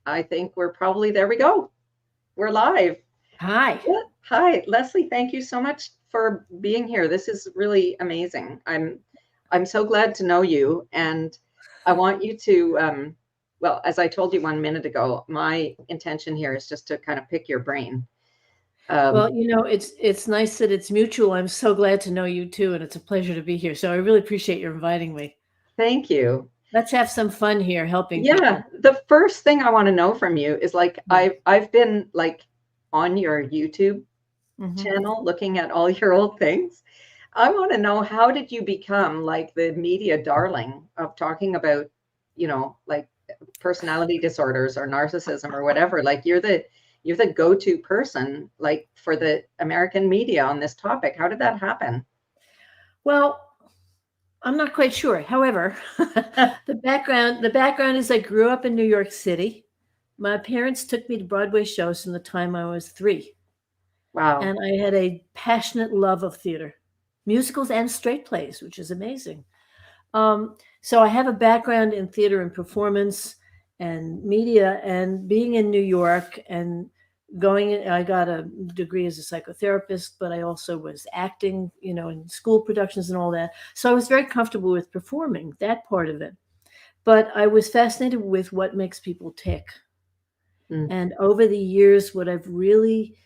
I think we're probably, there we go. We're live. Hi. Yeah. Hi, Leslie. Thank you so much for being here. This is really amazing. I'm so glad to know you, and I want you to well, as I told you 1 minute ago, my intention here is just to kind of pick your brain. Well, Um, it's nice that it's mutual. I'm so glad to know you too, and it's a pleasure to be here. So I really appreciate your inviting me. Thank you. Let's have some fun here helping Yeah, people. the first thing I want to know from you is like Yeah. I've been like on your YouTube Hmm. channel looking at all your old things. I want to know, how did you become like the media darling of talking about, like personality disorders or narcissism or whatever? Like you're the go-to person like for the American media on this topic. How did that happen? Well, I'm not quite sure. However, the background is I grew up in New York City. My parents took me to Broadway shows from the time I was 3, Wow. and I had a passionate love of theater, musicals and straight plays, which is amazing. So I have a background in theater and performance and media, and being in New York and I got a degree as a psychotherapist, but I also was acting, in school productions and all that. So I was very comfortable with performing that part of it. But I was fascinated with what makes people tick. Mm. And over the years, what I've really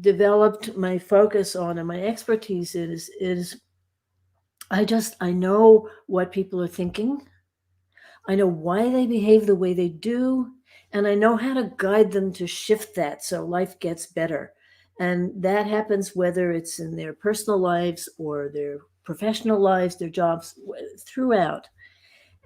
developed my focus on and my expertise is I know what people are thinking. I know why they behave the way they do, and I know how to guide them to shift that so life gets better. And that happens whether it's in their personal lives or their professional lives, their jobs, throughout.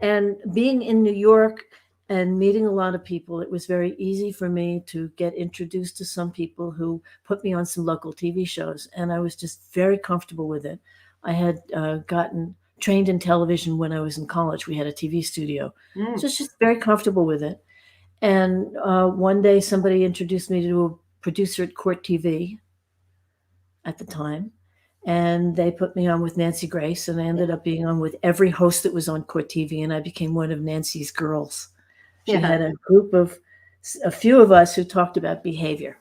And being in New York and meeting a lot of people, it was very easy for me to get introduced to some people who put me on some local TV shows. And I was just very comfortable with it. I had gotten trained in television when I was in college. We had a TV studio. So Mm. it's just very comfortable with it. And one day somebody introduced me to a producer at Court TV at the time. And they put me on with Nancy Grace, and I ended Yeah. up being on with every host that was on Court TV, and I became one of Nancy's girls. She Yeah. had a few of us who talked about behavior.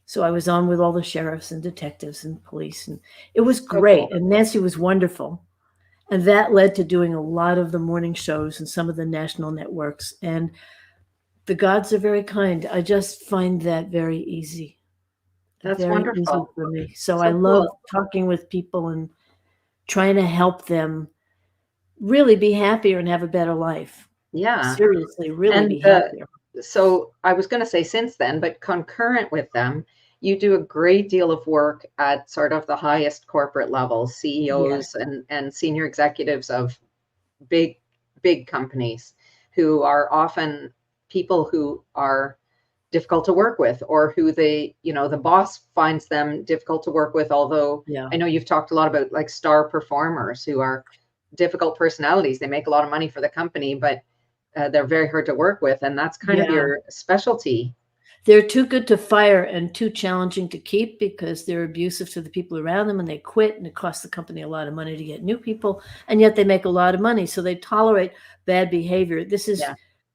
So I was on with all the sheriffs and detectives and police, and it was So great. cool. And Nancy was wonderful. And that led to doing a lot of the morning shows and some of the national networks. And the gods are very kind. I just find that very easy, That's very easy wonderful. for me. So I So love cool. talking with people and trying to help them really be happier and have a better life. Yeah. Seriously, really And be happier. so I was going to say since then, but concurrent with them, you do a great deal of work at sort of the highest corporate levels, Yes. CEOs and senior executives of big, big companies who are often people who are difficult to work with, or who the boss finds them difficult to work with. Although Yeah. I know you've talked a lot about like star performers who are difficult personalities. They make a lot of money for the company, but they're very hard to work with. And that's kind of Yeah. your specialty. They're too good to fire and too challenging to keep because they're abusive to the people around them and they quit and it costs the company a lot of money to get new people. And yet they make a lot of money. So they tolerate bad behavior. Yeah.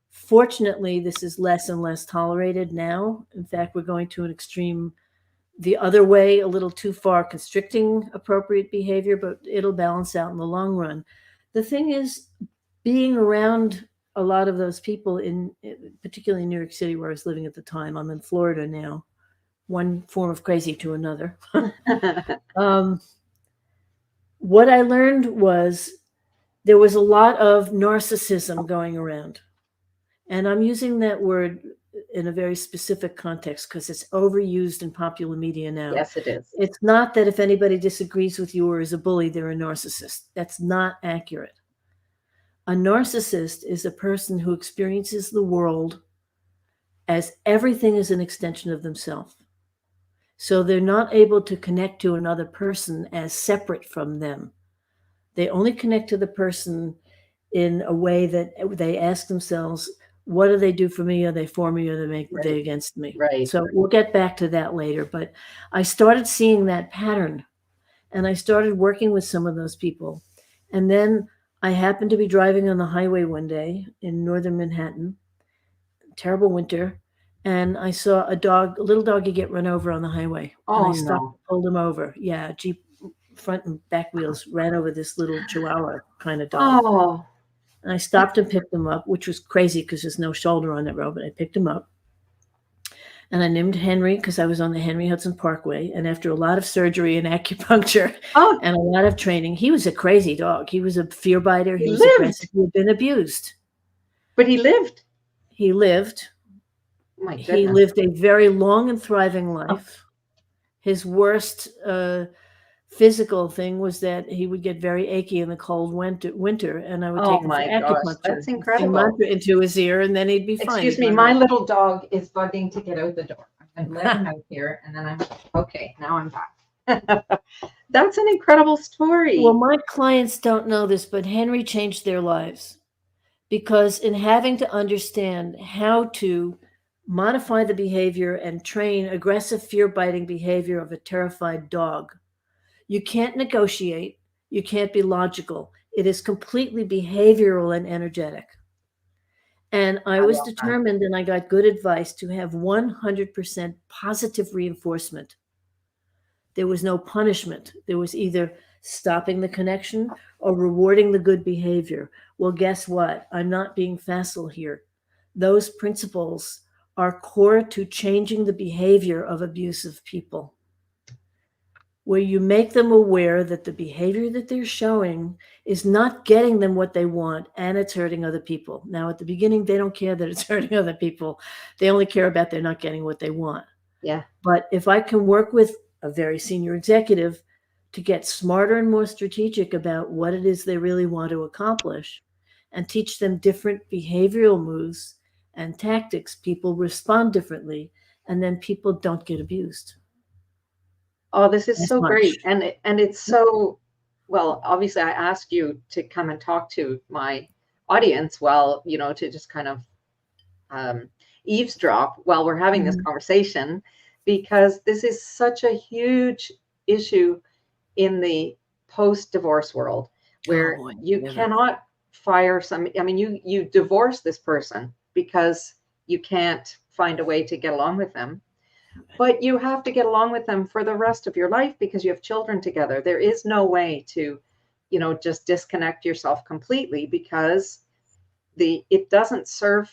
Fortunately, this is less and less tolerated now. In fact, we're going to an extreme the other way, a little too far, constricting appropriate behavior, but it'll balance out in the long run. The thing is, being around a lot of those people particularly in New York City, where I was living at the time. I'm in Florida now, one form of crazy to another. um, what I learned was there was a lot of narcissism going around. And I'm using that word in a very specific context because it's overused in popular media now. Yes, it is. It's not that if anybody disagrees with you or is a bully, they're a narcissist. That's not accurate. A narcissist is a person who experiences the world as everything is an extension of themselves. So they're not able to connect to another person as separate from them. They only connect to the person in a way that they ask themselves, what do they do for me? Are they for me? Are they Right. against me? Right. So we'll get back to that later. But I started seeing that pattern and I started working with some of those people. And then I happened to be driving on the highway one day in northern Manhattan, terrible winter, and I saw a little doggy get run over on the highway, and I Oh stopped no. and pulled him over. Yeah, Jeep front and back wheels ran over this little Chihuahua kind of dog. Oh, And I stopped and picked him up, which was crazy because there's no shoulder on that road, but I picked him up. And I named Henry because I was on the Henry Hudson Parkway. And after a lot of surgery and acupuncture oh, and a lot of training, he was a crazy dog. He was a fear biter. he He was aggressive. lived, He had been abused. but he lived. He lived. My He goodness. lived a very long and thriving Oh, life. His worst physical thing was that he would get very achy in the cold winter, and I would oh take him for my gosh, acupuncture, that's sing incredible. mantra into his ear, and then he'd be fine. Excuse He'd me, run my away. little dog is bugging to get out the door. I'm going to let him out here, and then I'm okay. Now I'm back. That's an incredible story. Well, my clients don't know this, but Henry changed their lives because in having to understand how to modify the behavior and train aggressive fear biting behavior of a terrified dog, you can't negotiate, you can't be logical. It is completely behavioral and energetic. And I I was love that. determined, and I got good advice to have 100% positive reinforcement. There was no punishment. There was either stopping the connection or rewarding the good behavior. Well, guess what? I'm not being facile here. Those principles are core to changing the behavior of abusive people, where you make them aware that the behavior that they're showing is not getting them what they want and it's hurting other people. Now, at the beginning, they don't care that it's hurting other people. They only care about they're not getting what they want. Yeah. But if I can work with a very senior executive to get smarter and more strategic about what it is they really want to accomplish and teach them different behavioral moves and tactics, people respond differently, and then people don't get abused Oh, this is as so much. great. And it's so well, obviously I asked you to come and talk to my audience while, to just kind of um, eavesdrop while we're having this Mhm. conversation, because this is such a huge issue in the post-divorce world Oh where boy, you never. cannot fire I mean, you divorce this person because you can't find a way to get along with them, but you have to get along with them for the rest of your life because you have children together. There is no way to, just disconnect yourself completely, because the it doesn't serve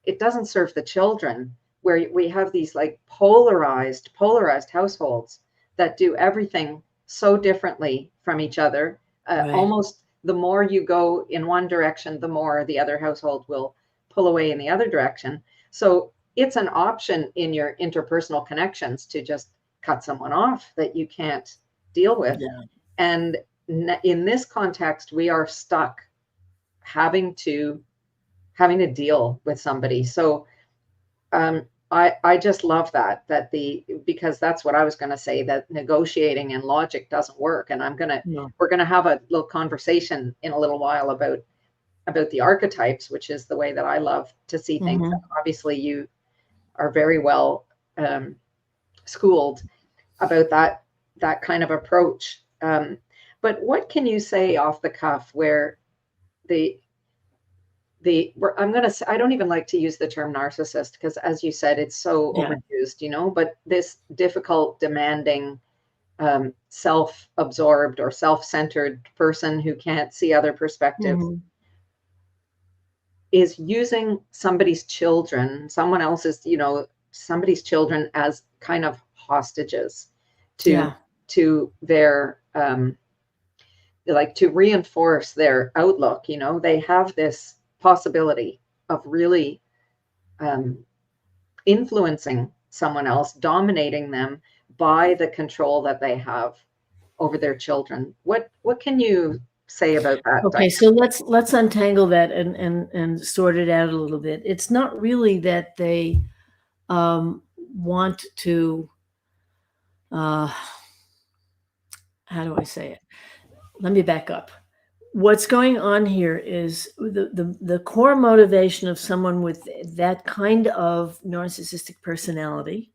the children, where we have these like polarized households that do everything so differently from each other. Right. Almost the more you go in one direction, the more the other household will pull away in the other direction. So it's an option in your interpersonal connections to just cut someone off that you can't deal with. Yeah. And in this context, we are stuck having to deal with somebody. So I just love because that's what I was going to say, that negotiating and logic doesn't work. And No. we're going to have a little conversation in a little while about the archetypes, which is the way that I love to see things. Hmm. Obviously, you are very well schooled about that kind of approach. But what can you say off the cuff where the I don't even like to use the term narcissist, because as you said, it's so Yeah. overused, but this difficult, demanding, self-absorbed or self-centered person who can't see other perspectives Hmm. is using somebody's children as kind of hostages to Yeah. their like to reinforce their outlook. They have this possibility of really um, influencing someone else, dominating them by the control that they have over their children. What can you say about that Okay, dynamic? so let's untangle that and sort it out a little bit. It's not really that they want to. Uh, how do I say it? Let me back up. What's going on here is the core motivation of someone with that kind of narcissistic personality.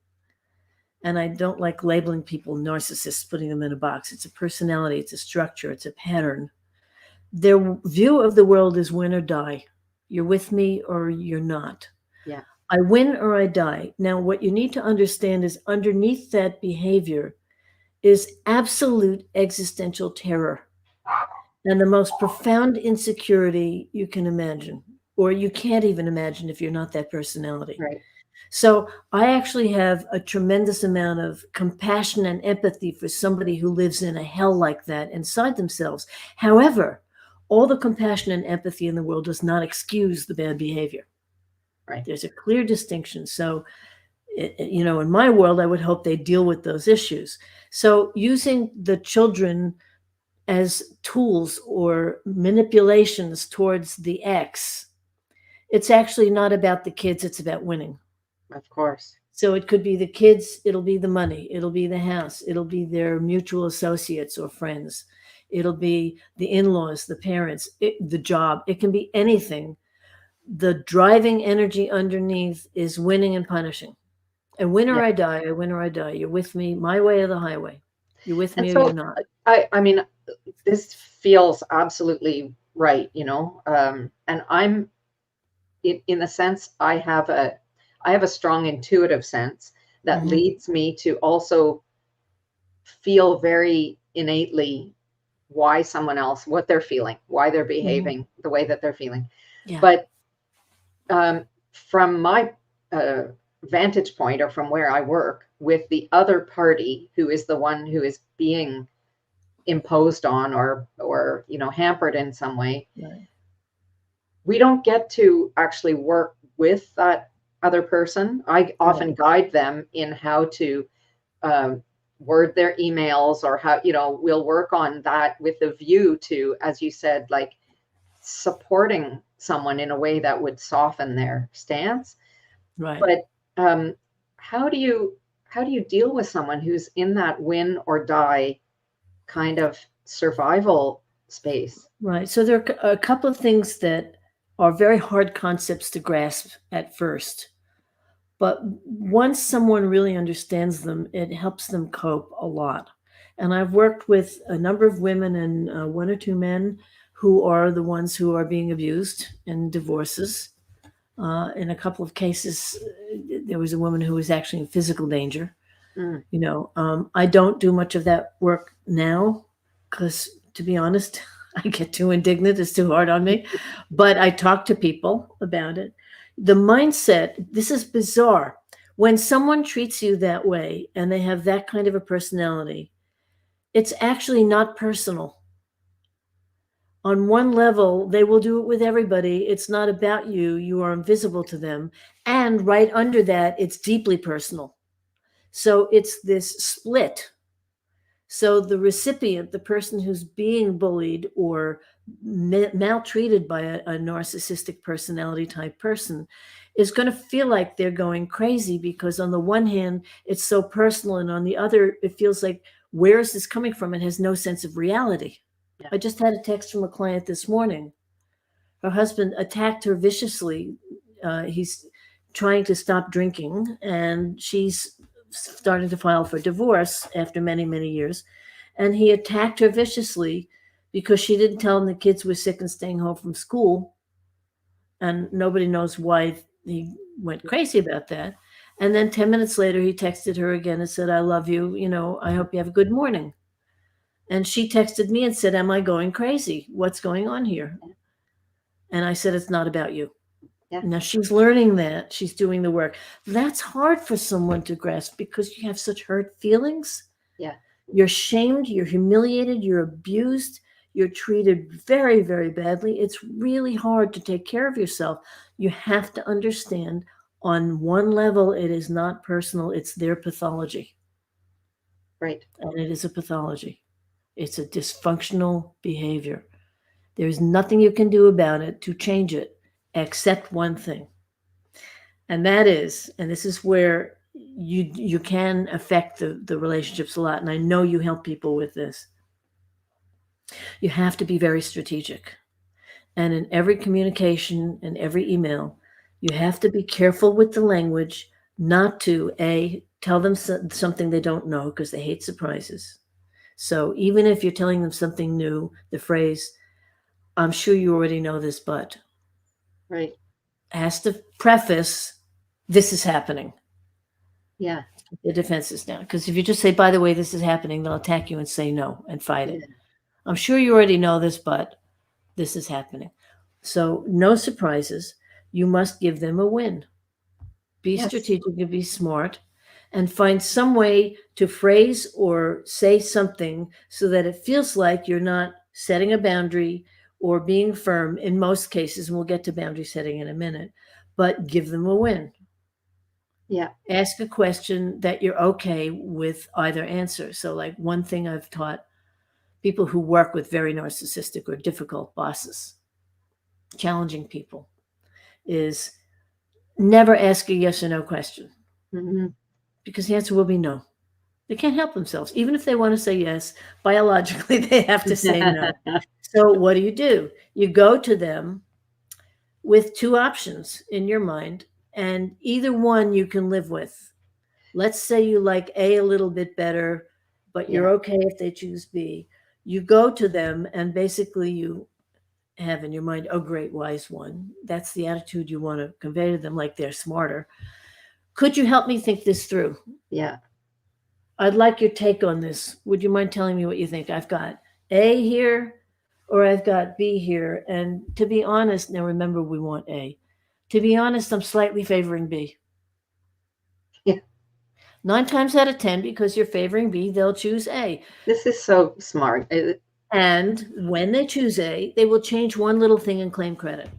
And I don't like labeling people narcissists, putting them in a box. It's a personality, it's a structure, it's a pattern. Their view of the world is win or die. You're with me or you're not. Yeah. I win or I die. Now, what you need to understand is underneath that behavior is absolute existential terror and the most profound insecurity you can imagine, or you can't even imagine if you're not that personality. Right. So I actually have a tremendous amount of compassion and empathy for somebody who lives in a hell like that inside themselves. However, all the compassion and empathy in the world does not excuse the bad behavior. Right. There's a clear distinction. So, in my world, I would hope they deal with those issues. So using the children as tools or manipulations towards the ex, it's actually not about the kids, it's about winning. Of course. So it could be the kids, it'll be the money, it'll be the house, it'll be their mutual associates or friends, it'll be the in-laws, the parents, the job. It can be anything. The driving energy underneath is winning and punishing. I win or Yeah. I die, I win or I die. You're with me, my way or the highway. You're with And me or so you're not. I mean, this feels absolutely right, and I'm in the sense I have a strong intuitive sense that Mhm. leads me to also feel very innately why someone else, what they're feeling, why they're Mhm. behaving the way that they're feeling. Yeah. But from my vantage point, or from where I work with the other party, who is the one who is being imposed on, or hampered in some way, Right. we don't get to actually work with that other person. I often Right. guide them in how to word their emails, or how, we'll work on that with a view to, as you said, like supporting someone in a way that would soften their stance. Right. But um, how do you deal with someone who's in that win or die kind of survival space? Right. So there are a couple of things that are very hard concepts to grasp at first. But once someone really understands them, it helps them cope a lot. And I've worked with a number of women and one or two men who are the ones who are being abused in divorces. In a couple of cases, there was a woman who was actually in physical danger. Mm, I don't do much of that work now because, to be honest, I get too indignant. It's too hard on me. But I talk to people about it. The mindset, this is bizarre. When someone treats you that way and they have that kind of a personality, it's actually not personal. On one level, they will do it with everybody. It's not about you. You are invisible to them. And right under that, it's deeply personal. So it's this split. So the recipient, the person who's being bullied or maltreated by a narcissistic personality type person, is going to feel like they're going crazy because, on the one hand, it's so personal, and on the other, it feels like, where is this coming from? It has no sense of reality. yeah. I just had a text from a client this morning. Her husband attacked her viciously. He's trying to stop drinking, and she's starting to file for divorce after many, many years. And he attacked her viciously because she didn't tell him the kids were sick and staying home from school. And nobody knows why he went crazy about that. And then 10 minutes later, he texted her again and said, I love you. I hope you have a good morning. And she texted me and said, am I going crazy? What's going on here? And I said, it's not about you. Yeah. Now she's learning that. She's doing the work. That's hard for someone to grasp because you have such hurt feelings. Yeah. You're shamed, you're humiliated, you're abused, you're treated very, very badly. It's really hard to take care of yourself. You have to understand, on one level, it is not personal, it's their pathology. Right. And it is a pathology. It's a dysfunctional behavior. There's nothing you can do about it to change it except one thing. And that is, and this is where you can affect the relationships a lot. And I know you help people with this. You have to be very strategic. And in every communication and every email, you have to be careful with the language, not to tell them something they don't know, because they hate surprises. So even if you're telling them something new, the phrase, I'm sure you already know this, but, Right. has to preface this is happening. Yeah. The defense is down. Because if you just say, by the way, this is happening, they'll attack you and say no and fight it. Yeah. I'm sure you already know this, but this is happening. So no surprises. You must give them a win. Be Yes. strategic and be smart, and find some way to phrase or say something so that it feels like you're not setting a boundary or being firm in most cases. And we'll get to boundary setting in a minute, but give them a win. Yeah. Ask a question that you're okay with either answer. So, like, one thing I've taught people who work with very narcissistic or difficult bosses, challenging people, is never ask a yes or no question, Mm-hmm. because the answer will be no. They can't help themselves. Even if they want to say yes, biologically, they have to say no. So what do? You go to them with two options in your mind, and either one you can live with. Let's say you like A a little bit better, but you're Yeah. okay if they choose B. You go to them and basically you have in your mind, oh, great, wise one. That's the attitude you want to convey to them, like they're smarter. Could you help me think this through? Yeah. I'd like your take on this. Would you mind telling me what you think? I've got A here or I've got B here. And to be honest, now remember, we want A. To be honest, I'm slightly favoring B. Yeah. 9 times out of 10, because you're favoring B, they'll choose A. This is so smart. And when they choose A, they will change one little thing and claim credit.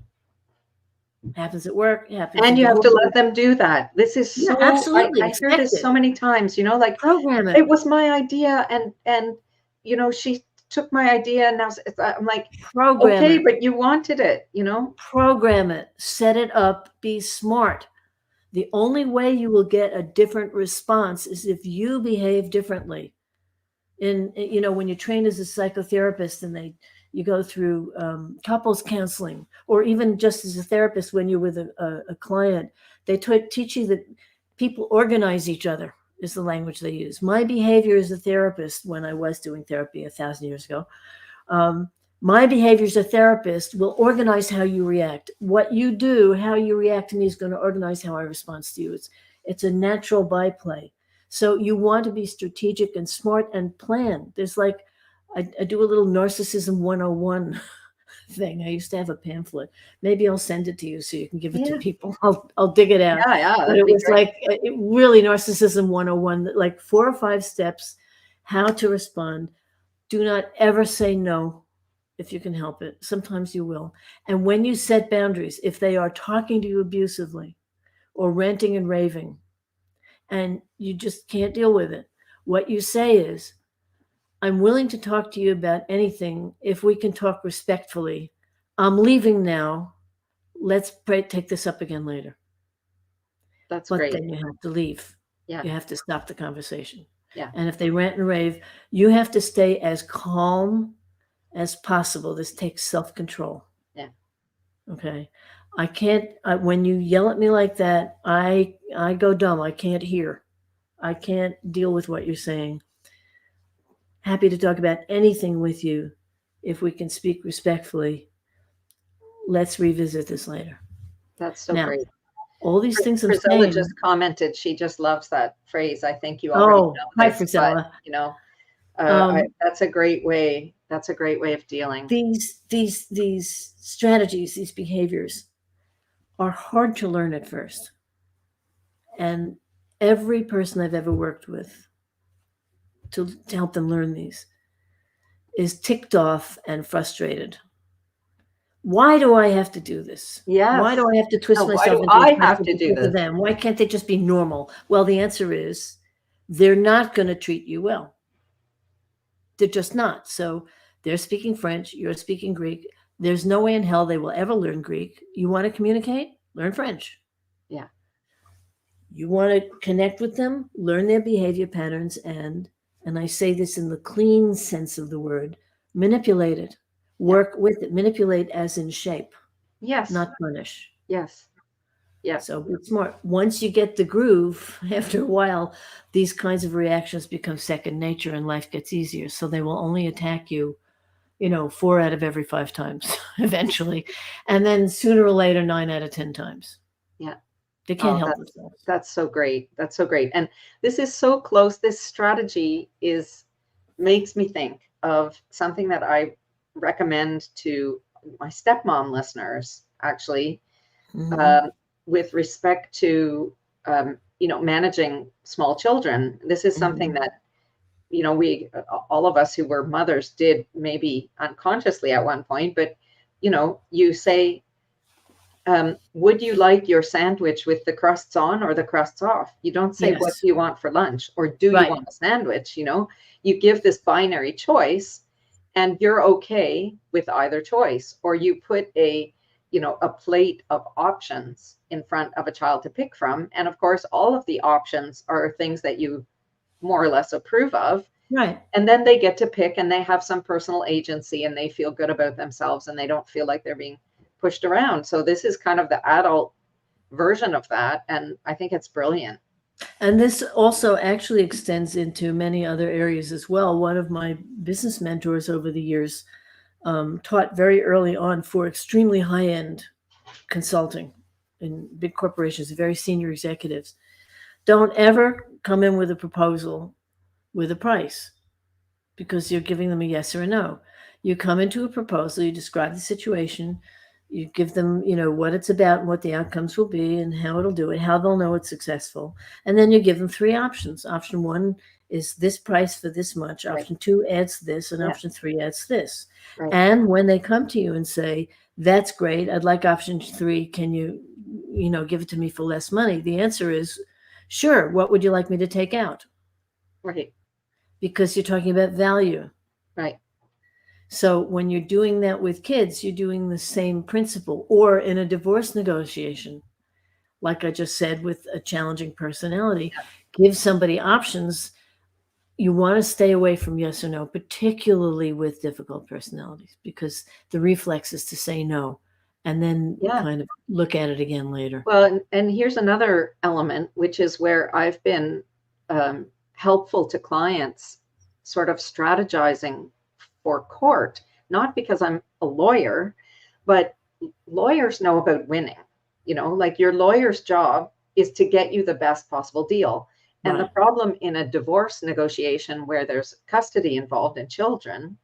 Happens at work, happens And in you have to divorce. let them do that. This is Yeah, so, absolutely. I hear this Expect so it. many times, like Program it it. was my idea and she took my idea and now I'm like, Program okay, it. but you wanted it, Program it. Set it up. Be smart. The only way you will get a different response is if you behave differently. And when you train as a psychotherapist and you go through couples counseling, or even just as a therapist when you're with a client, they teach you that people organize each other is the language they use. My behavior as a therapist, when I was doing therapy 1,000 years ago, my behavior as a therapist will organize how you react. What you do, how you react to me, is going to organize how I respond to you. It's a natural byplay. So you want to be strategic and smart and plan. There's like, I do a little narcissism 101 thing. I used to have a pamphlet. Maybe I'll send it to you so you can give it to Yeah. people. I'll dig it out. Yeah, But that'd it be was great. like really narcissism 101, like 4 or 5 steps, how to respond. Do not ever say no if you can help it. Sometimes you will. And when you set boundaries, if they are talking to you abusively or ranting and raving, and you just can't deal with it, what you say is, I'm willing to talk to you about anything if we can talk respectfully. I'm leaving now. Let's take this up again later. That's But great. then you have to leave. Yeah. You have to stop the conversation. Yeah. And if they rant and rave, you have to stay as calm as possible. This takes self-control. Yeah. Okay. I can't, when you yell at me like that, I go dumb. I can't hear. I can't deal with what you're saying. Happy to talk about anything with you if we can speak respectfully. Let's revisit this later. That's so Now, great. all these things I'm Priscilla saying. just commented she just loves that phrase. I think you already Oh, know hi, this, Priscilla. but that's a great way. That's a great way of dealing. These strategies, these behaviors are hard to learn at first. And every person I've ever worked with to help them learn these is ticked off and frustrated. Why do I have to do this? Yes. Why do I have to twist No, why myself do into I a have to do because of this? them? Why can't they just be normal? Well, the answer is they're not going to treat you well. They're just not. So they're speaking French, you're speaking Greek. There's no way in hell they will ever learn Greek. You want to communicate? Learn French. Yeah. You want to connect with them? Learn their behavior patterns and I say this in the clean sense of the word, manipulate it. Work with it. Manipulate as in shape. Yes. Not punish. Yes. Yeah. So be smart. Once you get the groove, after a while, these kinds of reactions become second nature and life gets easier. So they will only attack you, 4 out of every 5 times eventually. And then sooner or later, 9 out of 10 times. Yeah. They can't Oh, help themselves. that's so great. That's so great. And this is so close. This strategy is makes me think of something that I recommend to my stepmom listeners, actually, Mm-hmm. um, with respect to managing small children. This is something Mm-hmm. that we all of us who were mothers did maybe unconsciously at one point, but you say, would you like your sandwich with the crusts on or the crusts off? You don't say, what Yes. do you want for lunch? Or do you Right. want a sandwich? You give this binary choice and you're okay with either choice. Or you put a plate of options in front of a child to pick from. And of course, all of the options are things that you more or less approve of. Right. And then they get to pick and they have some personal agency and they feel good about themselves and they don't feel like they're being pushed around. So this is kind of the adult version of that. And I think it's brilliant. And this also actually extends into many other areas as well. One of my business mentors over the years taught very early on for extremely high end consulting in big corporations, very senior executives. Don't ever come in with a proposal with a price because you're giving them a yes or a no. You come into a proposal, you describe the situation, you give them, what it's about and what the outcomes will be and how it'll do it, how they'll know it's successful. And then you give them three options. Option one is this price for this much. Right. Option two adds this, and Yeah. option three adds this. Right. And when they come to you and say, that's great, I'd like option three, can you, give it to me for less money? The answer is, sure, what would you like me to take out? Right. Because you're talking about value. Right. So when you're doing that with kids, you're doing the same principle. Or in a divorce negotiation, like I just said, with a challenging personality, give somebody options. You want to stay away from yes or no, particularly with difficult personalities, because the reflex is to say no and then Yeah. kind of look at it again later. Well, and here's another element, which is where I've been helpful to clients, sort of strategizing for court, not because I'm a lawyer, but lawyers know about winning. Like your lawyer's job is to get you the best possible deal. And the Right. problem in a divorce negotiation where there's custody involved in children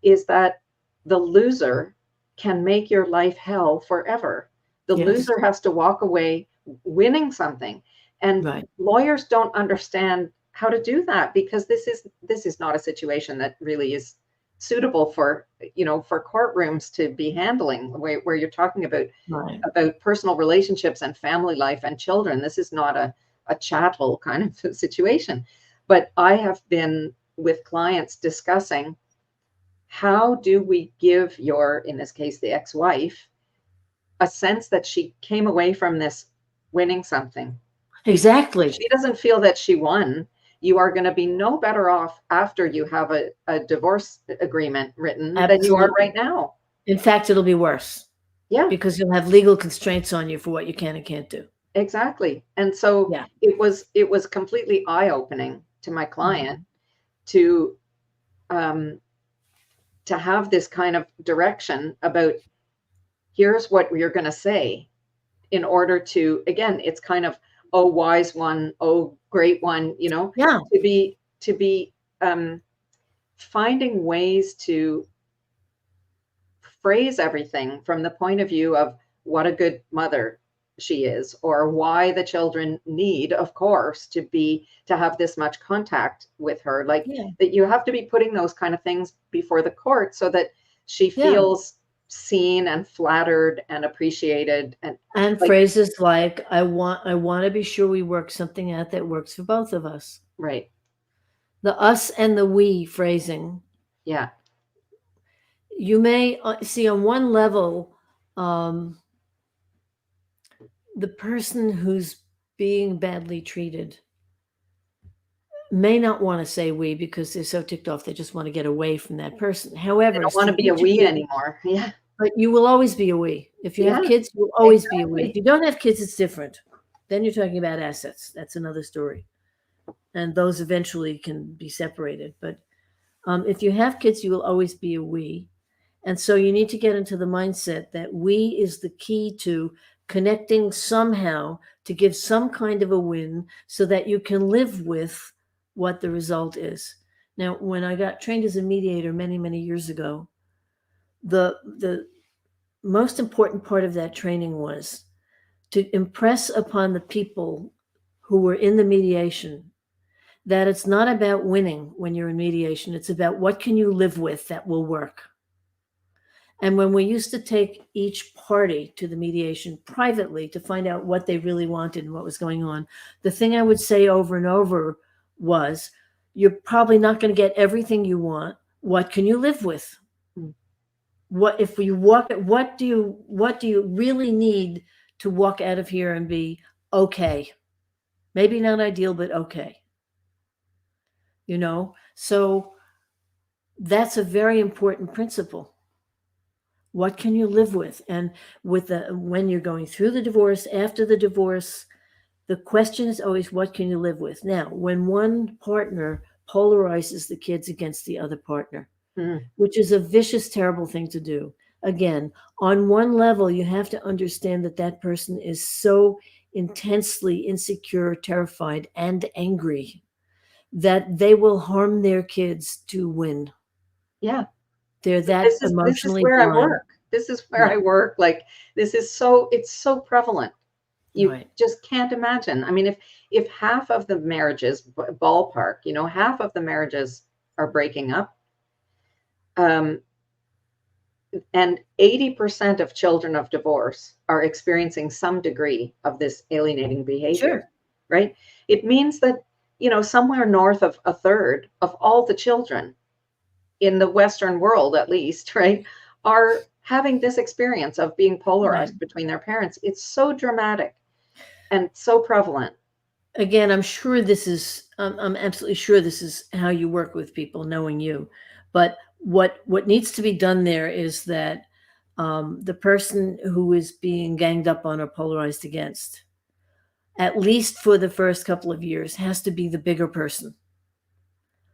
is that the loser can make your life hell forever. The Yes. loser has to walk away winning something. And Right. lawyers don't understand how to do that because this is not a situation that really is suitable for courtrooms to be handling where you're talking about Right. personal relationships and family life and children. This is not a chattel kind of situation. But I have been with clients discussing, how do we give in this case, the ex-wife, a sense that she came away from this winning something? If Exactly. she doesn't feel that she won, you are going to be no better off after you have a divorce agreement written than you are Absolutely. right now. In fact, it'll be worse Yeah, because you'll have legal constraints on you for what you can and can't do. exactly. And so Yeah. it was completely eye-opening to my client Mhm. to um, to have this kind of direction about, here's what you're going to say in order to, again, it's kind of, oh, wise one, oh, great one, Yeah. to be finding ways to phrase everything from the point of view of what a good mother she is, or why the children need, of course, to have this much contact with her. Like, Yeah. that you have to be putting those kind of things before the court so that she Yeah. feels seen and flattered and appreciated, and And like, phrases like, I want to be sure we work something out that works for both of us. right. The us and the we phrasing. Yeah. You may see on one level, um, the person who's being badly treated may not want to say we because they're so ticked off they just want to get away from that person. They However, don't as want to to be a each of we you, anymore. Yeah. but you will always be a we. If you have Yeah, kids, you will always be a we. If exactly. you don't have kids, it's different. Then you're talking about assets. That's another story. And those eventually can be separated. But if you have kids, you will always be a we. And so you need to get into the mindset that we is the key to connecting somehow to give some kind of a win so that you can live with what the result is. Now, when I got trained as a mediator many, many years ago, the most important part of that training was to impress upon the people who were in the mediation that it's not about winning when you're in mediation. It's about what can you live with that will work. And when we used to take each party to the mediation privately to find out what they really wanted and what was going on, the thing I would say over and over was, you're probably not going to get everything you want. What can you live with? What if you walk? What do you really need to walk out of here and be okay? Maybe not ideal, but okay. So that's a very important principle. What can you live with? And when you're going through the divorce, after the divorce, the question is always, what can you live with? Now, when one partner polarizes the kids against the other partner, which is a vicious, terrible thing to do. Again, on one level, you have to understand that that person is so intensely insecure, terrified, and angry that they will harm their kids to win. Yeah. They're that This is emotionally where I blind. work. This is where I work. Like, it's so prevalent. You just can't imagine. I mean, if half of the marriages, ballpark, half of the marriages are breaking up, and 80% of children of divorce are experiencing some degree of this alienating behavior, right? It means that, somewhere north of a third of all the children in the Western world, at least, right, are having this experience of being polarized between their parents. It's so dramatic and so prevalent. Again, I'm absolutely sure this is how you work with people, knowing you. But what needs to be done there is that the person who is being ganged up on or polarized against, at least for the first couple of years, has to be the bigger person.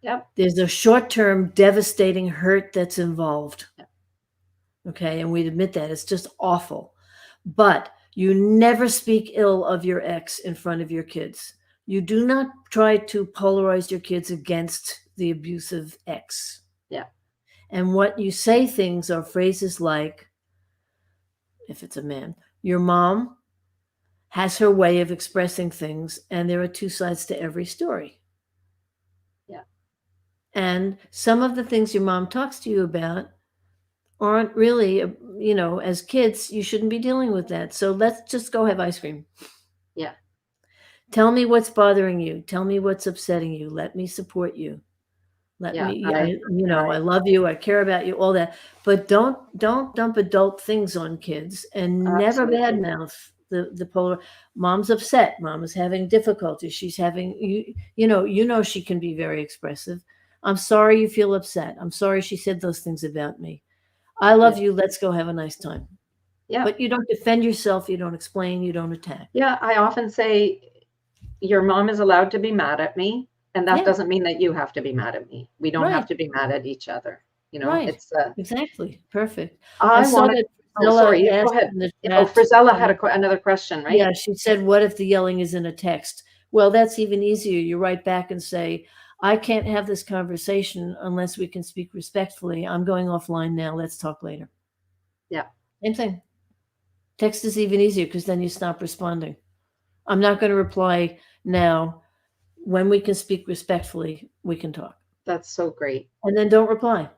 Yep. There's a short-term devastating hurt that's involved. Yep. Okay, and we'd admit that. It's just awful. But you never speak ill of your ex in front of your kids. You do not try to polarize your kids against the abusive ex. Yeah. And what you say things are phrases like, if it's a man, your mom has her way of expressing things, and there are two sides to every story. Yeah. And some of the things your mom talks to you about aren't really, as kids, you shouldn't be dealing with that. So let's just go have ice cream. Yeah. Tell me what's bothering you. Tell me what's upsetting you. Let me support you. I love you. I care about you, all that. But don't dump adult things on kids, and never badmouth the polar. Mom's upset. Mom is having difficulties. She's having, she can be very expressive. I'm sorry you feel upset. I'm sorry she said those things about me. I love you. Let's go have a nice time. Yeah. But you don't defend yourself. You don't explain. You don't attack. Yeah. I often say, your mom is allowed to be mad at me. And that doesn't mean that you have to be mad at me. We don't have to be mad at each other. It's exactly perfect. I saw that. Oh, sorry. Go ahead. Frizella had another question, right? Yeah, she said, "What if the yelling is in a text?" Well, that's even easier. You write back and say, "I can't have this conversation unless we can speak respectfully. I'm going offline now. Let's talk later." Yeah. Same thing. Text is even easier because then you stop responding. I'm not going to reply now. When we can speak respectfully, we can talk. That's so great. And then don't reply.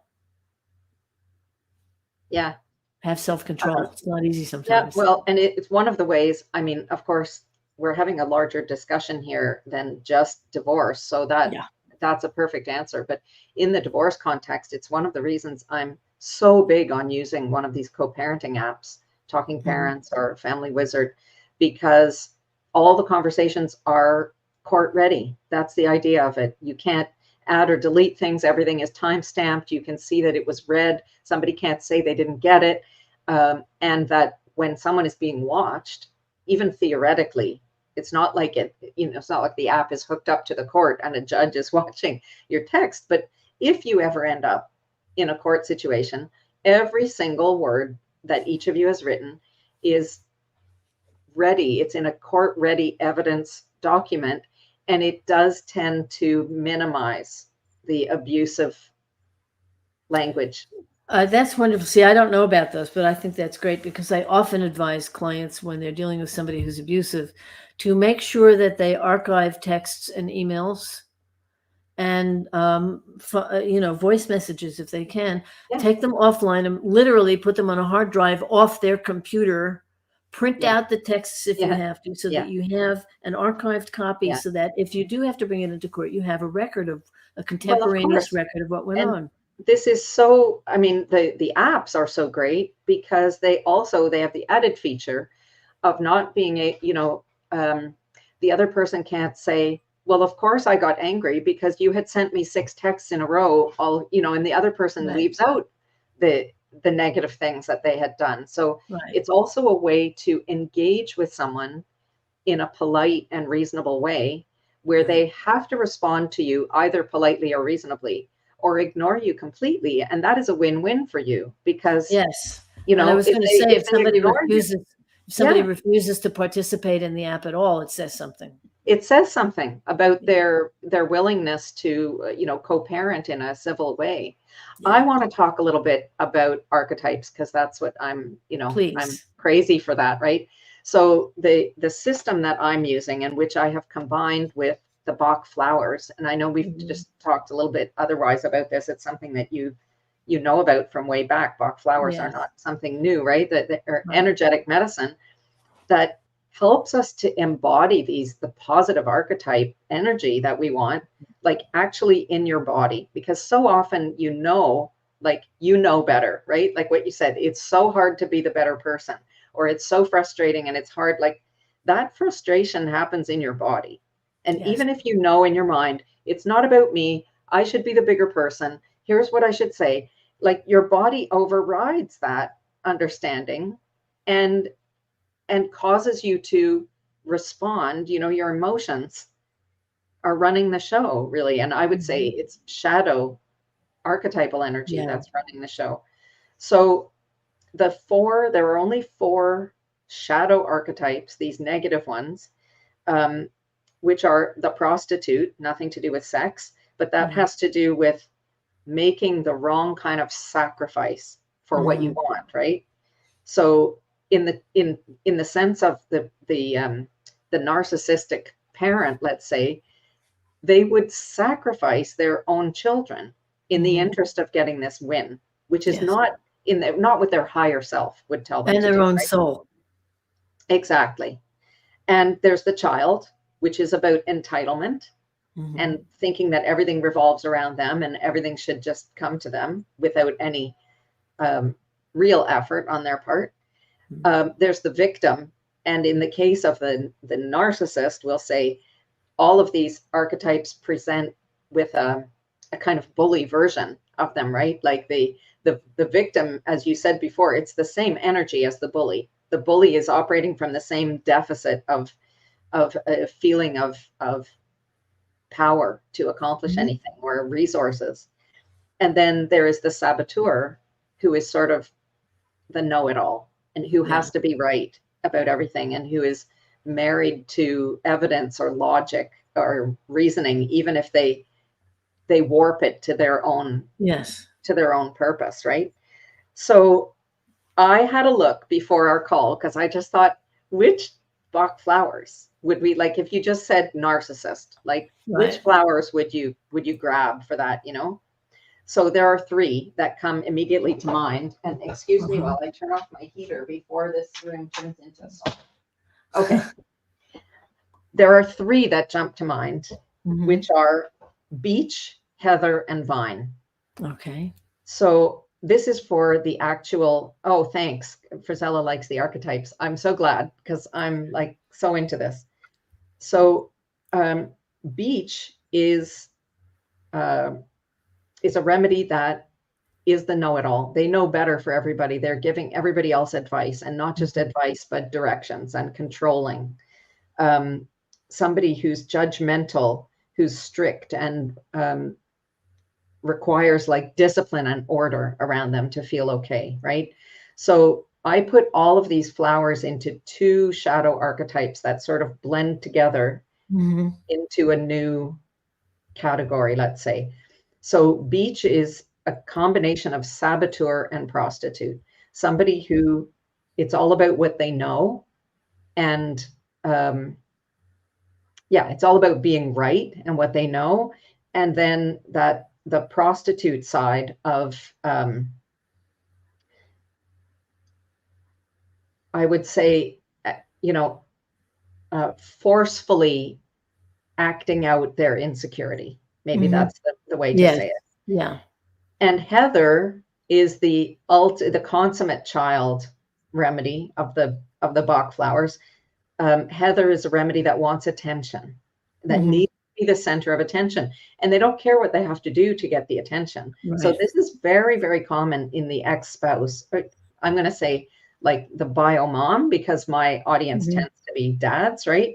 Yeah. Have self-control. It's not easy sometimes. Yeah, well, and it's one of the ways, I mean, of course, we're having a larger discussion here than just divorce. So that's a perfect answer. But in the divorce context, it's one of the reasons I'm so big on using one of these co-parenting apps, Talking Parents or Family Wizard, because all the conversations are court ready. That's the idea of it. You can't add or delete things. Everything is time stamped. You can see that it was read. Somebody can't say they didn't get it. And that when someone is being watched, even theoretically, it's not like it's not like the app is hooked up to the court and a judge is watching your text. But if you ever end up in a court situation, every single word that each of you has written is ready. It's in a court ready evidence document, and it does tend to minimize the abusive language. That's wonderful. See, I don't know about those, but I think that's great because I often advise clients when they're dealing with somebody who's abusive to make sure that they archive texts and emails and voice messages if they can. Yeah. Take them offline and literally put them on a hard drive off their computer. Print Yeah. out the texts if you Yeah. have to, so Yeah. that you have an archived copy, Yeah. so that if you do have to bring it into court, you have a record of a Well, of contemporaneous course. record of what went And on. this is so, I mean, the apps are so great because they have the added feature of not being the other person can't say, well, of course I got angry because you had sent me 6 texts in a row, all, and the other person Right. leaves out the negative things that they had done. So Right. it's also a way to engage with someone in a polite and reasonable way where Right. they have to respond to you either politely or reasonably or ignore you completely. And that is a win-win for you because, Yes. And I was if going to say, they ignore you, if somebody yeah, refuses to participate in the app at all, it says something. it says something about Yeah. their willingness to, co-parent in a civil way. Yeah. I want to talk a little bit about archetypes because that's what I'm Please. crazy for that, right? So the system that I'm using, and which I have combined with the Bach Flowers, and I know we've just talked a little bit otherwise about this. It's something that you know about from way back. Bach Flowers are Yes. not something new, right? That are Right. energetic medicine that helps us to embody the positive archetype energy that we want, like actually in your body. Because so often, like better, right? Like what you said, it's so hard to be the better person, or it's so frustrating and it's hard. Like that frustration happens in your body. And Yes. even if you know in your mind, it's not about me, I should be the bigger person, here's what I should say, like your body overrides that understanding and causes you to respond. Your emotions are running the show, really. And I would say it's shadow archetypal energy Yeah. that's running the show. So there are only 4 shadow archetypes, these negative ones, which are the prostitute, nothing to do with sex, but that has to do with making the wrong kind of sacrifice for what you want, right? So in the sense of the narcissistic parent, let's say, they would sacrifice their own children in the interest of getting this win, which is Yes. not what their higher self would tell them And to their do, own right? soul. Exactly. And there's the child, which is about entitlement and thinking that everything revolves around them and everything should just come to them without any real effort on their part. There's the victim. And in the case of the narcissist, we'll say all of these archetypes present with a kind of bully version of them, right? Like the victim, as you said before, it's the same energy as the bully. The bully is operating from the same deficit of a feeling of power to accomplish anything or resources. And then there is the saboteur, who is sort of the know-it-all and who has to be right about everything and who is married to evidence or logic or reasoning, even if they warp it to their own purpose, right? So I had a look before our call because I just thought, which Bach flowers would we like if you just said narcissist, like which flowers would you grab for that, So there are 3 that come immediately to mind. And excuse me while I turn off my heater before this room turns into a sauna. Okay. There are 3 that jump to mind, which are beech, heather, and vine. Okay. So this is for the actual, oh, thanks. Frizella likes the archetypes. I'm so glad because I'm like so into this. So beech is a remedy that is the know-it-all. They know better for everybody. They're giving everybody else advice, and not just advice, but directions and controlling. Somebody who's judgmental, who's strict, and requires like discipline and order around them to feel okay, right? So I put all of these flowers into 2 shadow archetypes that sort of blend together into a new category, let's say. So beach is a combination of saboteur and prostitute, somebody who it's all about what they know. And yeah, it's all about being right and what they know. And then that the prostitute side of, I would say, you know, forcefully acting out their insecurity. Maybe that's the way to Yes. say it. Yeah. And Heather is the consummate child remedy of the Bach Flowers. Heather is a remedy that wants attention, that needs to be the center of attention, and they don't care what they have to do to get the attention. Right. So this is very, very common in the ex-spouse. I'm going to say like the bio mom, because my audience tends to be dads, right?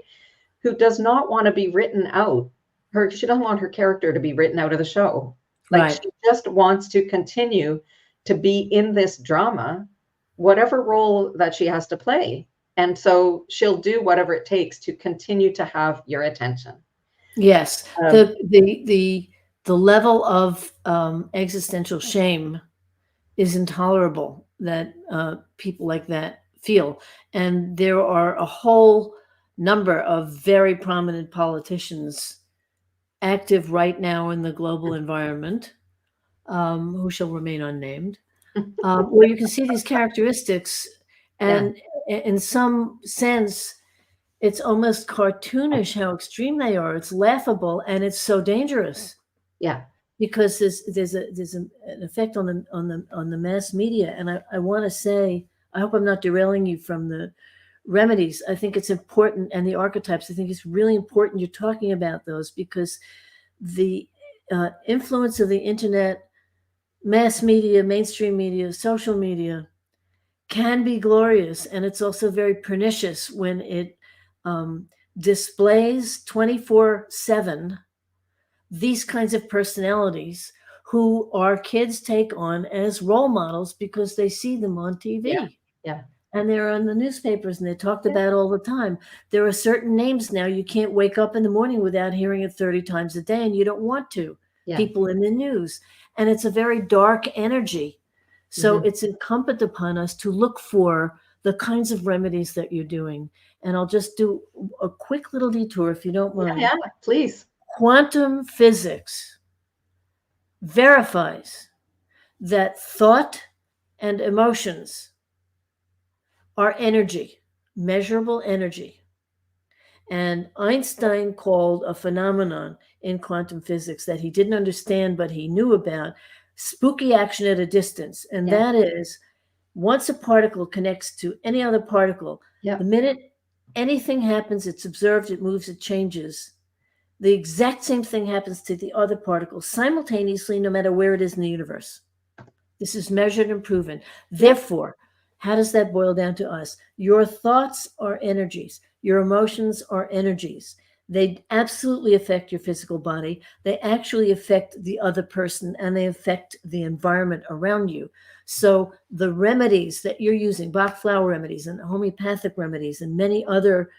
Who does not want to be written out. She doesn't want her character to be written out of the show. Like Right. she just wants to continue to be in this drama, whatever role that she has to play. And so she'll do whatever it takes to continue to have your attention. Yes. The level of existential shame is intolerable that people like that feel. And there are a whole number of very prominent politicians active right now in the global environment, who shall remain unnamed, where you can see these characteristics. And in some sense, it's almost cartoonish how extreme they are. It's laughable, and it's so dangerous. Yeah. Because there's an effect on the mass media. And I want to say, I hope I'm not derailing you from the remedies. I think it's important, and the archetypes, I think it's really important you're talking about those, because the influence of the internet, mass media, mainstream media, social media can be glorious, and it's also very pernicious when it displays 24/7 these kinds of personalities who our kids take on as role models because they see them on TV. Yeah. And they're on the newspapers and they're talked about all the time. There are certain names now you can't wake up in the morning without hearing it 30 times a day, and you don't want to. Yeah. People in the news. And it's a very dark energy. So it's incumbent upon us to look for the kinds of remedies that you're doing. And I'll just do a quick little detour, if you don't mind. Yeah, please. Quantum physics verifies that thought and emotions are energy, measurable energy. And Einstein called a phenomenon in quantum physics that he didn't understand, but he knew about, spooky action at a distance. And that is, once a particle connects to any other particle, the minute anything happens, it's observed, it moves, it changes. The exact same thing happens to the other particle simultaneously, no matter where it is in the universe. This is measured and proven. Therefore, how does that boil down to us? Your thoughts are energies. Your emotions are energies. They absolutely affect your physical body. They actually affect the other person, and they affect the environment around you. So the remedies that you're using, Bach flower remedies and homeopathic remedies and many other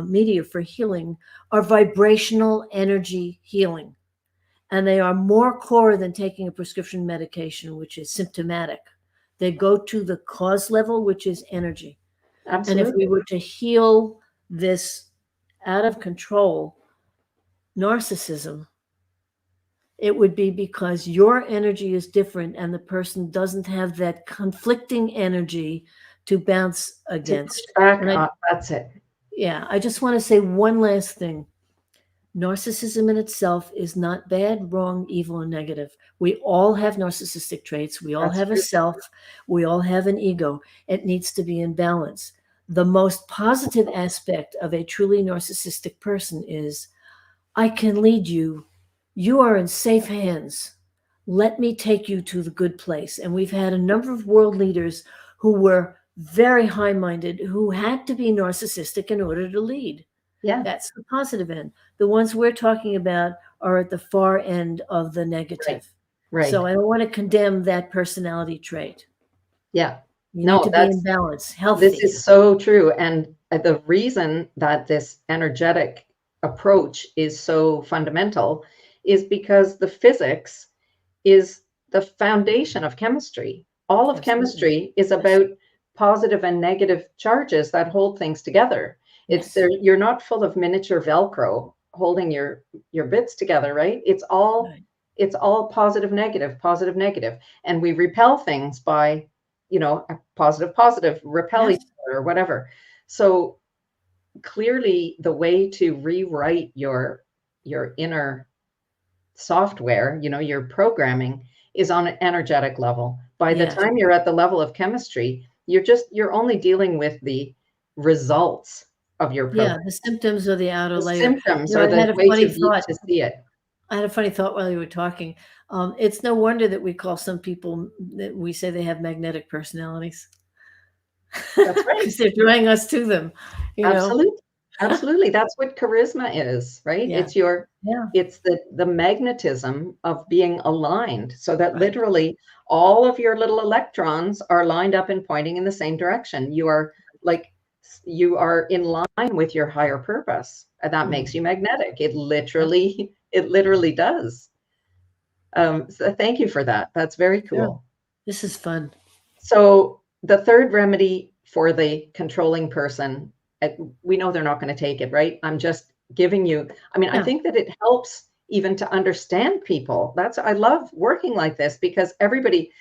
media for healing, are vibrational energy healing. And they are more core than taking a prescription medication, which is symptomatic. They go to the cause level, which is energy. Absolutely. And if we were to heal this out of control narcissism, it would be because your energy is different and the person doesn't have that conflicting energy to bounce against. That's it. Yeah, I just want to say one last thing. Narcissism in itself is not bad, wrong, evil, and negative. We all have narcissistic traits. We all have a self. We all have an ego. It needs to be in balance. The most positive aspect of a truly narcissistic person is, I can lead you. You are in safe hands. Let me take you to the good place. And we've had a number of world leaders who were very high-minded, who had to be narcissistic in order to lead. Yeah. That's the positive end. The ones we're talking about are at the far end of the negative. Right. So I don't want to condemn that personality trait. Yeah. You need No, to be in balance, this healthy. is so true. And the reason that this energetic approach is so fundamental is because the physics is the foundation of chemistry. All of Absolutely. chemistry is Yes. about positive and negative charges that hold things together. It's Yes. there, you're not full of miniature Velcro holding your bits together, right? Right. It's all positive, negative, negative. And we repel things by, a positive, positive, repel Yes. each other or whatever. So clearly the way to rewrite your inner software, your programming is on an energetic level. By the Yes. time you're at the level of chemistry, you're only dealing with the results of your Yeah. program. The symptoms of the outer The layer. symptoms You know, are I the had a way funny thought. to see it. I had a funny thought while you were talking. It's no wonder that we call some people that we say they have magnetic personalities That's right. because they're drawing us to them. You know. Absolutely. Absolutely. That's what charisma is, right? Yeah. Yeah. It's the magnetism of being aligned so that Right. literally all of your little electrons are lined up and pointing in the same direction. Like you are in line with your higher purpose, and that makes you magnetic. Yep. It literally does. So thank you for that. That's very Yeah. cool. This is fun. So the third remedy for the controlling person, we know they're not going to take it, right? I'm just giving you, I Yeah. think that it helps even to understand people. I love working like this because everybody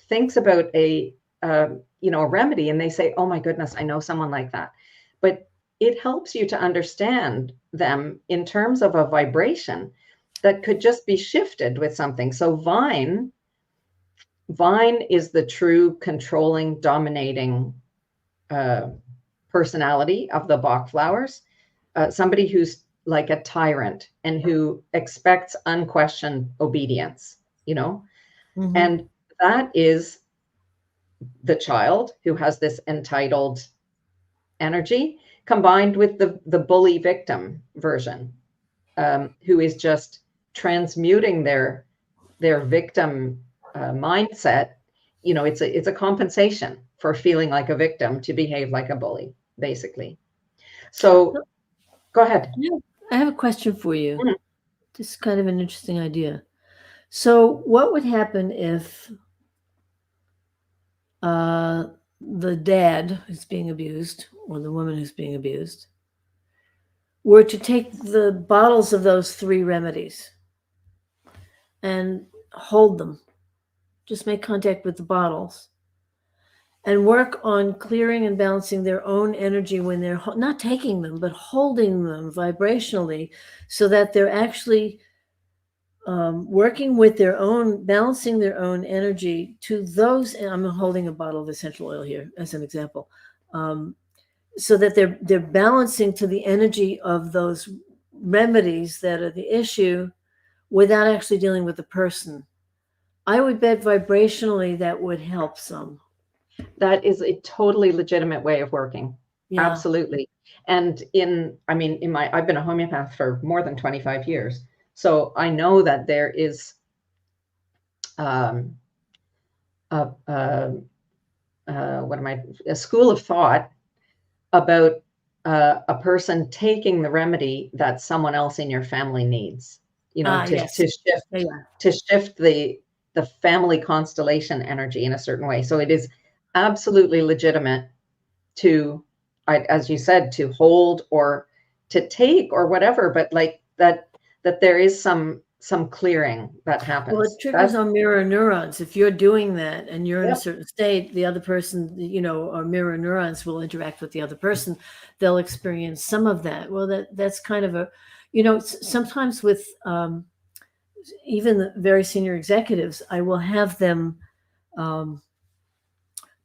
thinks about a remedy and they say, oh my goodness, I know someone like that. But it helps you to understand them in terms of a vibration that could just be shifted with something. So Vine is the true controlling, dominating personality of the Bach Flowers. Somebody who's like a tyrant and who expects unquestioned obedience, Mm-hmm. and that is the child who has this entitled energy combined with the bully victim version, who is just transmuting their victim mindset. It's a compensation for feeling like a victim to behave like a bully, basically. So go ahead. Yeah. I have a question for you. Mhm. This is kind of an interesting idea. So, what would happen if the dad who's being abused or the woman who's being abused were to take the bottles of those three remedies and hold them, just make contact with the bottles and work on clearing and balancing their own energy when they're not taking them, but holding them vibrationally so that they're actually working with their own, balancing their own energy to those. And I'm holding a bottle of essential oil here as an example. So that they're balancing to the energy of those remedies that are the issue without actually dealing with the person. I would bet vibrationally that would help some. That is a totally legitimate way of working. Yeah. Absolutely. And I've been a homeopath for more than 25 years. So I know that there is a school of thought about a person taking the remedy that someone else in your family needs, Yes. to shift the family constellation energy in a certain way. So it is absolutely legitimate to, as you said, to hold or to take or whatever, but like that there is some clearing that happens. Well, it triggers on mirror neurons. If you're doing that and you're in Yep. a certain state, the other person, our mirror neurons will interact with the other person. They'll experience some of that. Well, that's kind of sometimes with even the very senior executives, I will have them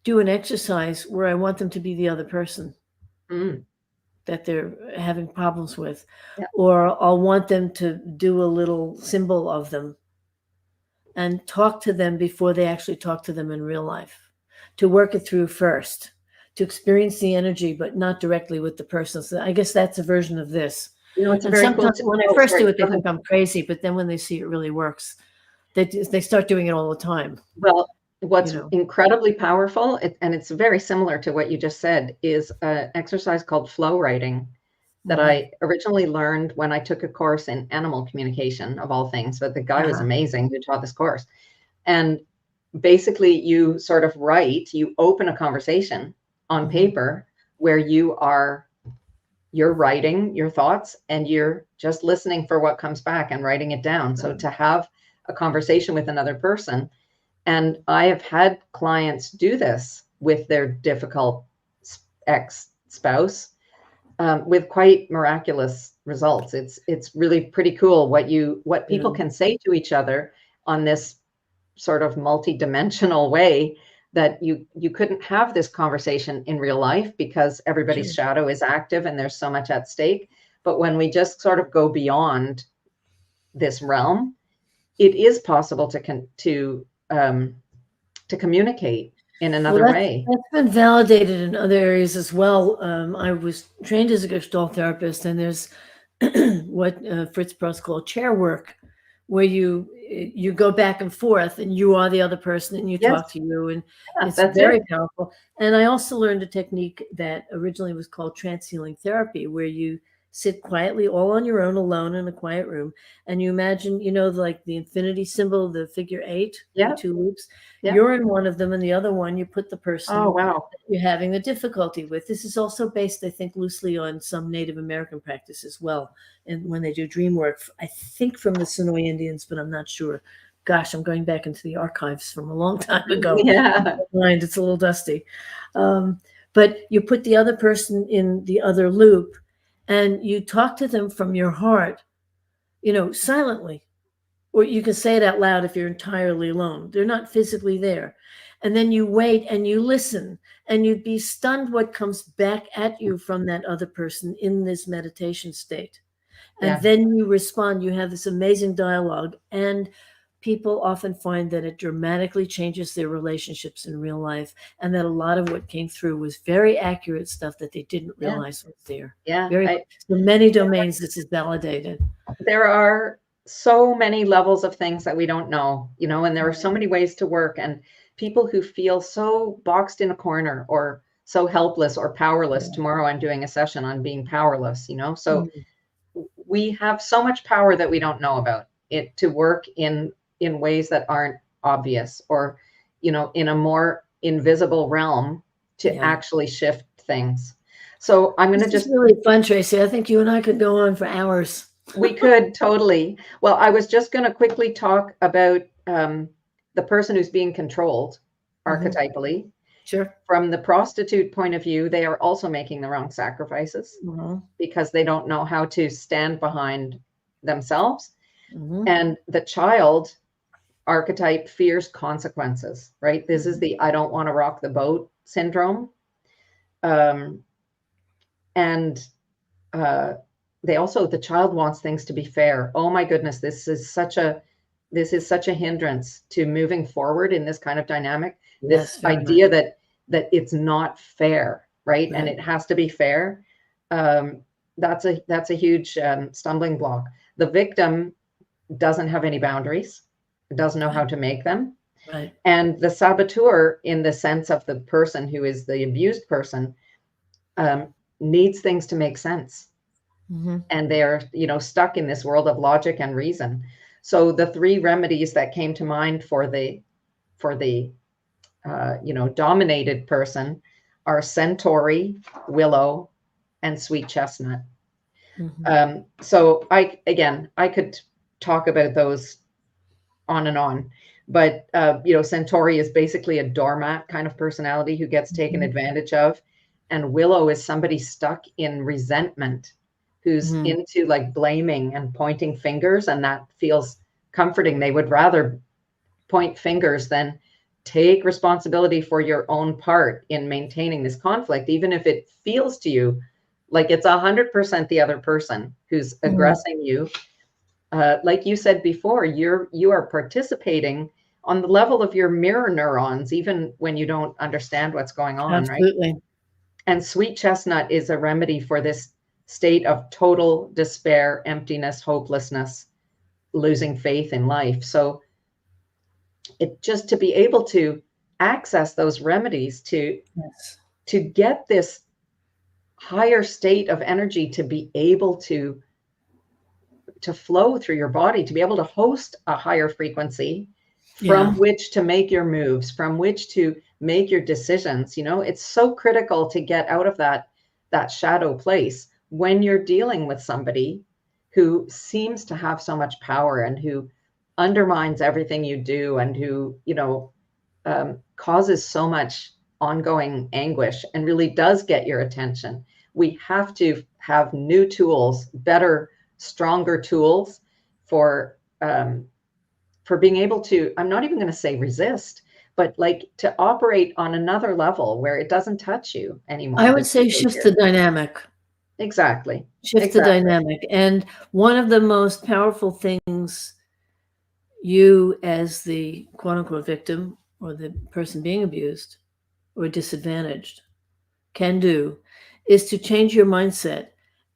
do an exercise where I want them to be the other person that they're having problems with. Yeah. Or I'll want them to do a little symbol of them and talk to them before they actually talk to them in real life, to work it through first, to experience the energy, but not directly with the person. So I guess that's a version of this. It's And very cool. sometimes when I first do it, they think I'm crazy, but then when they see it really works, they start doing it all the time. Well, what's You know. incredibly powerful, and it's very similar to what you just said, is an exercise called flow writing that Mhm. I originally learned when I took a course in animal communication, of all things. But the guy was Uh-huh. amazing who taught this course. And basically, you sort of write, you open a conversation on Mhm. paper where you're writing your thoughts and you're just listening for what comes back and writing it down. So to have a conversation with another person, and I have had clients do this with their difficult ex-spouse, with quite miraculous results. It's really pretty cool what people Yeah. can say to each other on this sort of multi-dimensional way that you couldn't have this conversation in real life because everybody's Sure. shadow is active and there's so much at stake. But when we just sort of go beyond this realm, it is possible to communicate in Well, another way. that's been validated in other areas as well. I was trained as a Gestalt therapist, and there's what Fritz Perls called chair work, where you go back and forth, and you are the other person, and you Yes, talk to you, and yeah, it's that's very it. powerful. And I also learned a technique that originally was called trance healing therapy, where you sit quietly, all on your own, alone in a quiet room, and you imagine, like the infinity symbol, the figure 8, the Yeah, two loops. yeah. You're in one of them, and the other one, you put the Oh, person wow. you're having the difficulty with. This is also based, I think, loosely on some Native American practice as well. And when they do dream work, I think from the Sonoy Indians, but I'm not sure. Gosh, I'm going back into the archives from a long time ago. Yeah, My mind, it's a little dusty. Um, but you put the other person in the other loop, and you talk to them from your heart, silently. Or you can say it out loud if you're entirely alone. They're not physically there. And then you wait and you listen, and you'd be stunned what comes back at you from that other person in this meditation state. And yeah, then you respond. You have this amazing dialogue. And people often find that it dramatically changes their relationships in real life. And that a lot of what came through was very accurate stuff that they didn't yeah, realize was there. yeah. Very, so many domains, this is validated. There are so many levels of things that we don't know, and there are so Right. many ways to work. And people who feel so boxed in a corner or so helpless or powerless. Yeah. Tomorrow I'm doing a session on being powerless, so Mhm. we have so much power that we don't know about it to work in ways that aren't obvious, or in a more invisible realm to Yeah. actually shift things. So I'm going This to is just really fun, Tracy. I think you and I could go on for hours. We could totally. Well, I was just going to quickly talk about the person who's being controlled Mhm. archetypally. Sure. From the prostitute point of view, they are also making the wrong sacrifices Mhm. because they don't know how to stand behind themselves. Mhm. And the child archetype fears consequences, right? This is the I don't want to rock the boat syndrome. Um, and uh, the child wants things to be fair. Oh my goodness, this is such a hindrance to moving forward in this kind of dynamic. This Yes, very much. idea that it's not fair, right? And Right. it has to be fair. Um, that's a huge stumbling block. The victim doesn't have any boundaries, doesn't know Right. how to make them. Right. And the saboteur, in the sense of the person who is the abused person, um, needs things to make sense, Mhm. and they're stuck in this world of logic and reason. So the three remedies that came to mind for the dominated person are centauri, willow, and sweet chestnut. Mhm. So I could talk about those on and on, but centauri is basically a doormat kind of personality who gets taken Mhm. advantage of, and willow is somebody stuck in resentment, who's Mhm. into like blaming and pointing fingers, and that feels comforting. They would rather point fingers than take responsibility for your own part in maintaining this conflict, even if it feels to you like it's 100% the other person who's Mhm. aggressing you. Like you said before, you are participating on the level of your mirror neurons, even when you don't understand what's going on, right? Absolutely. And sweet chestnut is a remedy for this state of total despair, emptiness, hopelessness, losing faith in life. So it just to be able to access those remedies Yes. to get this higher state of energy, to be able to flow through your body, to be able to host a higher frequency Yeah. from which to make your moves, from which to make your decisions. You know, it's so critical to get out of that shadow place when you're dealing with somebody who seems to have so much power and who undermines everything you do, and who, you know, causes so much ongoing anguish and really does get your attention. We have to have new tools, better, stronger tools for being able to, I'm not even going to say resist, but like to operate on another level where it doesn't touch you anymore, I would this say shift the behavior. dynamic. Exactly. Shift the Exactly. dynamic. And one of the most powerful things you, as the quote unquote victim or the person being abused or disadvantaged, can do is to change your mindset.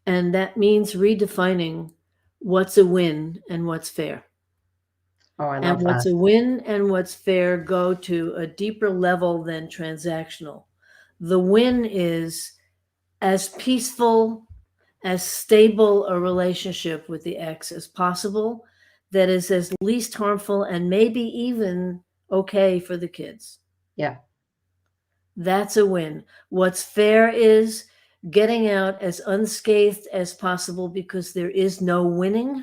And that means redefining what's a win and what's fair. Oh, I And love what's that. a win and what's fair go to a deeper level than transactional. The win is as peaceful, as stable a relationship with the ex as possible that is as least harmful and maybe even okay for the kids. Yeah. That's a win. What's fair is getting out as unscathed as possible because there is no winning,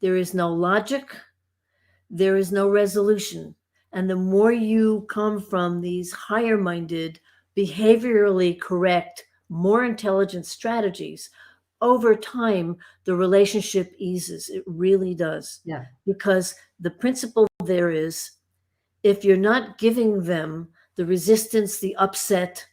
there is no logic, there is no resolution. And the more you come from these higher minded, behaviorally correct, more intelligent strategies, over time, the relationship eases. It really does. Yeah. Because the principle there is if you're not giving them the resistance, the upset,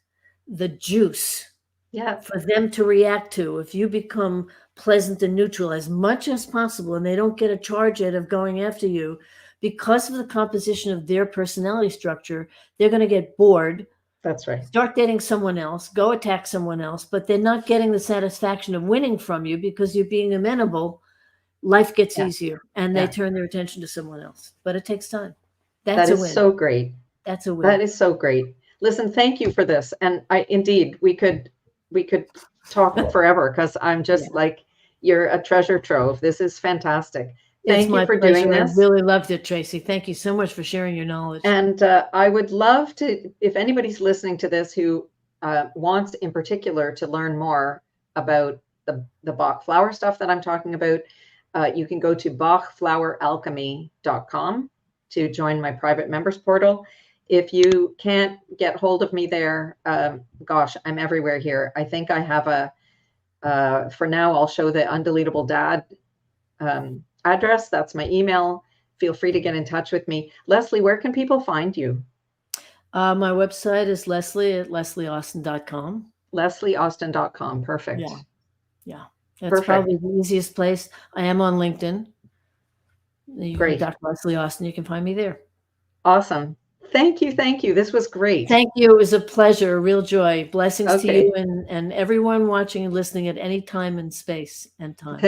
the juice Yeah. for them to react to, if you become pleasant and neutral as much as possible and they don't get a charge out of going after you, because of the composition of their personality structure, they're going to get bored, That's right. start dating someone else, go attack someone else, but they're not getting the satisfaction of winning from you because you're being amenable. Life gets Yeah. easier and they Yeah. turn their attention to someone else. But it takes time. That's That a is win. so great. That's a That win. is so great. Listen, thank you for this. And I indeed we could talk forever, because I'm just Yeah. like, you're a treasure trove. This is fantastic. It's Thank you my for doing pleasure. I this. really loved it, Tracy. Thank you so much for sharing your knowledge. And I would love to, if anybody's listening to this who wants in particular to learn more about the Bach flower stuff that I'm talking about, you can go to bachfloweralchemy.com to join my private members portal. If you can't get hold of me there, gosh, I'm everywhere here. I think I have for now, I'll show the Undeletable Dad address. That's my email. Feel free to get in touch with me. Leslie, where can people find you? My website is Leslie at leslieaustin.com. leslieaustin.com. Perfect. Yeah. Yeah. That's Perfect. probably the easiest place. I am on LinkedIn. Great. Dr. Leslie Austin. You can find me there. Awesome. Thank you. Thank you. This was great. Thank you. It was a pleasure, a real joy. Blessings Okay. to you and everyone watching and listening at any time and space and time.